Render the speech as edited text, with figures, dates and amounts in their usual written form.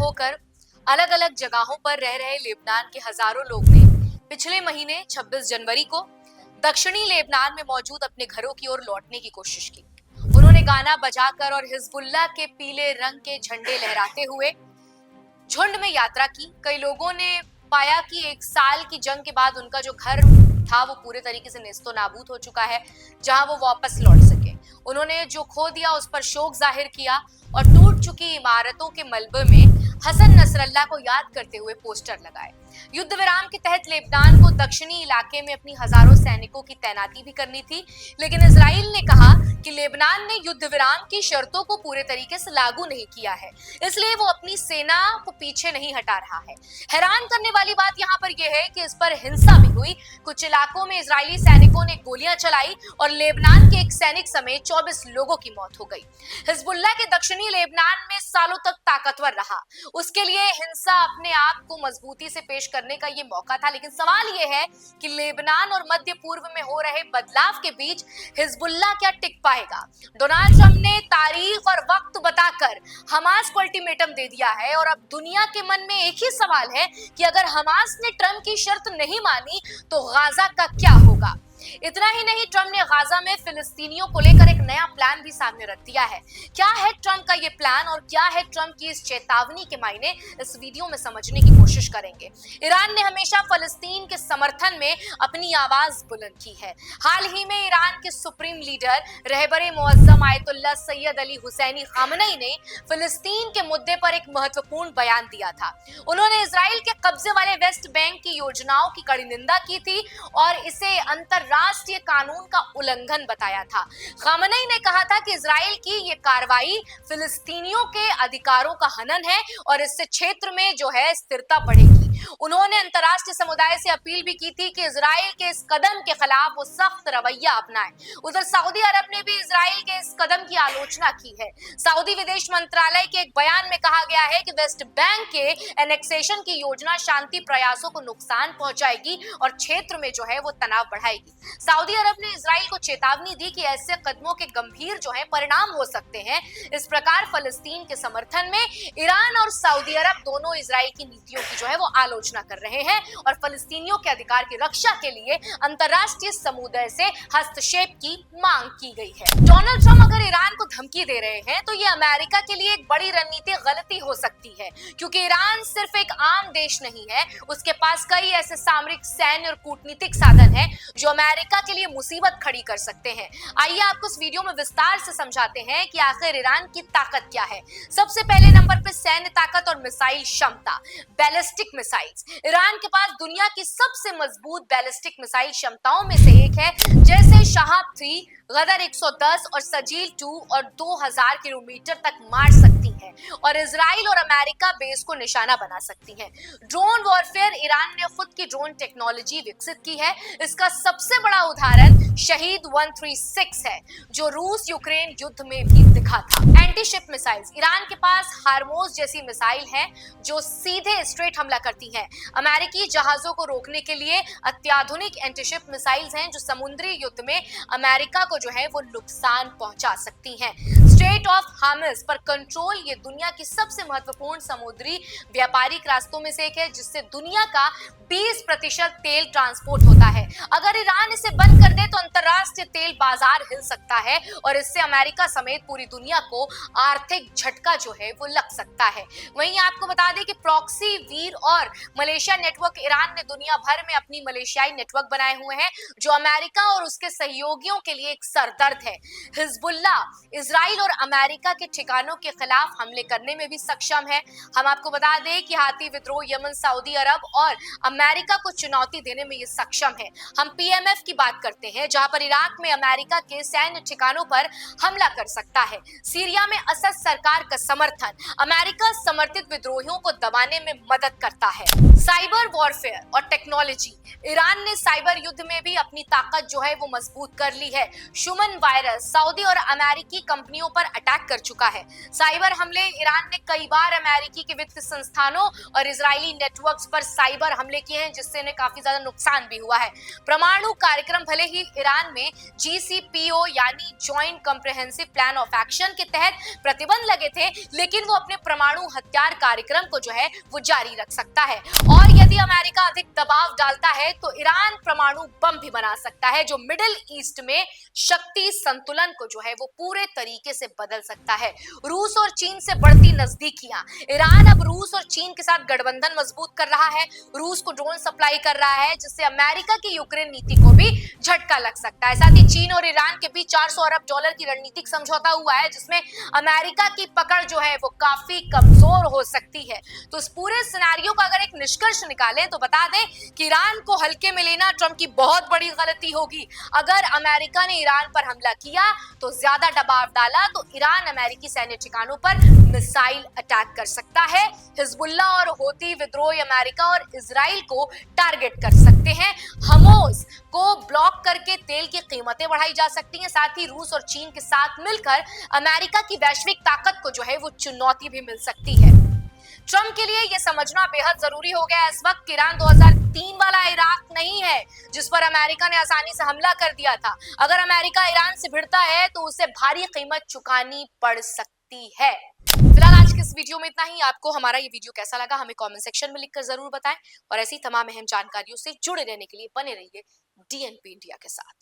होकर अलग अलग जगहों पर रह रहे लेबनान के हजारों लोग ने पिछले महीने 26 जनवरी को दक्षिणी लेबनान में मौजूद अपने घरों की ओर लौटने की कोशिश की। उन्होंने गाना बजाकर और हिजबुल्लाह के पीले रंग के झंडे लहराते हुए झुंड में यात्रा की। कई लोगों ने पाया कि एक साल की जंग के बाद उनका जो घर था वो पूरे तरीके से नेस्तो नाबूद हो चुका है, जहां वो वापस लौट सके। उन्होंने जो खो दिया उस पर शोक जाहिर किया और टूट चुकी इमारतों के मलबे में हसन नसरल्लाह को याद करते हुए पोस्टर लगाए। युद्ध विराम के तहत लेबनान को दक्षिणी इलाके में अपनी हजारों सैनिकों की तैनाती भी करनी थी, लेकिन इजराइल ने कहा कि लेबनान ने युद्ध विराम की शर्तों को पूरे तरीके से लागू नहीं किया है, इसलिए वो अपनी सेना को पीछे नहीं हटा रहा है। हैरान करने वाली बात यहाँ पर यह है कि इस पर हिंसा भी हुई। कुछ इलाकों में इजरायली सैनिकों ने गोलियां चलाई और लेबनान के एक सैनिक समेत 24 लोगों की मौत हो गई। हिजबुल्लाह के दक्षिणी लेबनान में सालों तक ताकतवर रहा, उसके लिए हिंसा अपने आप को मजबूती से पेश करने का ये मौका था। लेकिन सवाल ये है कि लेबनान और मध्य पूर्व में हो रहे बदलाव के बीच हिजबुल्लाह क्या टिक पाएगा? डोनाल्ड ट्रंप ने तारीख और वक्त बताकर हमास को अल्टीमेटम दे दिया है और अब दुनिया के मन में एक ही सवाल है कि अगर हमास ने ट्रंप की शर्त नहीं मानी तो गाजा का क्या होगा? इतना ही नहीं, ट्रंप ने गाजा में फिलिस्तीनियों को लेकर एक नया प्लान भी सामने रख दिया है। क्या है ट्रंप का ये प्लान और क्या है ट्रंप की इस चेतावनी के मायने, इस वीडियो में समझने की कोशिश करेंगे। ईरान ने हमेशा फलस्तीन के समर्थन में अपनी आवाज बुलंद की है। हाल ही में ईरान के सुप्रीम लीडर रहबरे मुअज्जम Ayatollah Sayyid Ali Hosseini Khamenei ने फिलिस्तीन के मुद्दे पर एक महत्वपूर्ण बयान दिया था। उन्होंने इजराइल के कब्जे वाले वेस्ट बैंक की योजनाओं की कड़ी निंदा की थी और इसे अंतरराष्ट्रीय कानून का उल्लंघन बताया था। खामनेई ने कहा था कि इजराइल की ये कार्रवाई फिलिस्तीनियों के अधिकारों का हनन है और इससे क्षेत्र में जो है स्थिरता बढ़ेगी। उन्होंने अंतरराष्ट्रीय समुदाय से अपील भी की थी कि इजराइल के इस कदम के खिलाफ वो सख्त रवैया अपनाए। उधर सऊदी अरब ने भी इजराइल के इस कदम की आलोचना की है। सऊदी विदेश मंत्रालय के एक बयान में कहा गया है कि वेस्ट बैंक के एनेक्सेशन की योजना शांति प्रयासों को नुकसान पहुंचाएगी और क्षेत्र में जो है वो तनाव बढ़ाएगी। सऊदी अरब ने इजराइल को चेतावनी दी कि ऐसे कदमों के गंभीर जो है परिणाम हो सकते हैं। इस प्रकार फलस्तीन के समर्थन में ईरान और सऊदी अरब दोनों इजराइल की नीतियों की जो है वो आलोचना कर रहे हैं और फलस्तीनियों के अधिकार की रक्षा के लिए अंतरराष्ट्रीय समुदाय से हस्तक्षेप की मांग की गई है। डोनाल्ड ट्रंप अगर ईरान को धमकी दे रहे हैं तो ये अमेरिका के लिए एक बड़ी रणनीतिक गलती हो सकती है, क्योंकि ईरान सिर्फ एक आम देश नहीं है, उसके पास कई ऐसे सामरिक, सैन्य और कूटनीतिक साधन है जो अमेरिका के लिए मुसीबत खड़ी कर सकते हैं। आइए आपको इस वीडियो में विस्तार से समझाते हैं कि आखिर ईरान की ताकत क्या है। सबसे पहले नंबर पे सैन्य ताकत और मिसाइल क्षमता, बैलिस्टिक मिसाइल्स। ईरान के पास दुनिया की सबसे मजबूत बैलिस्टिक मिसाइल क्षमताओं में से एक है, जैसे शहाब 3, गदर 110 और सजील 2 और 2000 किलोमीटर तक मार सकती हैं और इजराइल और अमेरिका बेस को निशाना बना सकती हैं। ड्रोन वॉरफेयर, ईरान ने खुद की ड्रोन टेक्नोलॉजी विकसित की है। इसका सबसे बड़ा उदाहरण शहीद 136 है, जो रूस यूक्रेन युद्ध में भी दिखा था। एंटी शिप मिसाइल्स, ईरान के पास हार्मोज जैसी मिसाइल है जो सीधे स्ट्रेट हमला करती हैं। अमेरिकी जहाजों को रोकने के लिए अत्याधुनिक एंटी शिप मिसाइल्स हैं जो समुद्री युद्ध में अमेरिका को जो है वो नुकसान पहुंचा सकती हैं। स्ट्रेट ऑफ हार्मज पर कंट्रोल, ये दुनिया की सबसे महत्वपूर्ण समुद्री व्यापारिक रास्तों में से एक है, जिससे दुनिया का 20% तेल ट्रांसपोर्ट होता है। अगर ईरान इसे बंद कर दे तो अंतरराष्ट्रीय तेल बाजार हिल सकता है और इससे अमेरिका समेत पूरी दुनिया को आर्थिक झटका जो है वो लग सकता है। वहीं आपको बता दें कि प्रॉक्सी, वीर और मलेशिया नेटवर्क, ईरान ने दुनिया भर में अपनी मलेशियाई नेटवर्क बनाए हुए हैं जो अमेरिका और उसके सहयोगियों के लिए एक सरदर्द है। हिजबुल्लाह इजराइल और अमेरिका के ठिकानों के खिलाफ हमले करने में भी सक्षम है। हम आपको बता दें कि हाथी विद्रोह, यमन, सऊदी अरब और अमेरिका को चुनौती देने में ये सक्षम है। हम पीएमएफ की बात करते हैं, जहां पर इराक में अमेरिका के सैन्य ठिकानों पर हमला कर सकता है। सीरिया में असद सरकार का समर्थन अमेरिका समर्थित विद्रोहियों को दबाने में मदद करता है। साइबर वॉरफेयर और टेक्नोलॉजी, ईरान ने साइबर युद्ध में भी अपनी ताकत जो है वो मजबूत कर ली है। शुमन वायरस सऊदी और अमेरिकी कंपनियों पर पर अटैक कर चुका है। साइबर हमले ईरान ने कई बार अमेरिकी के वित्त संस्थानों और इजरायली नेटवर्क्स पर साइबर हमले किए हैं, जिससे इन्हें काफी ज्यादा नुकसान भी हुआ है। परमाणु कार्यक्रम भले ही ईरान में जीसीपीओ यानी joint comprehensive plan of action के तहत प्रतिबंध लगे थे, लेकिन वो अपने परमाणु हथियार कार्यक्रम को जो है वो जारी रख सकता है। और यदि अमेरिका अधिक दबाव डालता है तो ईरान परमाणु बम भी बना सकता है, जो मिडिल ईस्ट में शक्ति संतुलन को जो है वो पूरे तरीके से बदल सकता है। रूस और चीन से बढ़ती नजदीकियां, ईरान अब रूस और चीन के साथ गठबंधन मजबूत कर रहा है। रूस को ड्रोन सप्लाई कर रहा है, जिससे अमेरिका की यूक्रेन नीति को भी झटका लग सकता है। साथ ही चीन और ईरान के बीच $400 अरब की रणनीतिक समझौता हुआ है, जिसमें अमेरिका की पकड़ जो है वो काफी कमजोर हो सकती है। तो इस पूरे सिनेरियो का अगर एक निष्कर्ष निकालें तो बता दें कि ईरान को हल्के में लेना ट्रंप की बहुत बड़ी गलती होगी। अगर अमेरिका ने ईरान पर हमला किया तो ज्यादा दबाव डाला तो ईरान अमेरिकी सैन्य ठिकानों पर मिसाइल अटैक कर सकता है। हिजबुल्ला और होती विद्रोह अमेरिका और इजराइल को टारगेट कर सकते हैं। हमोज को ब्लॉक करके तेल की कीमतें बढ़ाई जा सकती हैं। साथ ही रूस और चीन के साथ मिलकर अमेरिका की वैश्विक ताकत को जो है वो चुनौती भी मिल सकती है। ट्रंप के लिए यह समझना बेहद जरूरी हो गया इस वक्त कि ईरान 2003 वाला इराक नहीं है, जिस पर अमेरिका ने आसानी से हमला कर दिया था। अगर अमेरिका ईरान से भिड़ता है तो उसे भारी कीमत चुकानी पड़ सकती है। फिलहाल आज के इस वीडियो में इतना ही। आपको हमारा ये वीडियो कैसा लगा हमें कमेंट सेक्शन में लिखकर जरूर बताएं, और ऐसी तमाम अहम जानकारियों से जुड़े रहने के लिए बने रहिए डीएनपी इंडिया के साथ।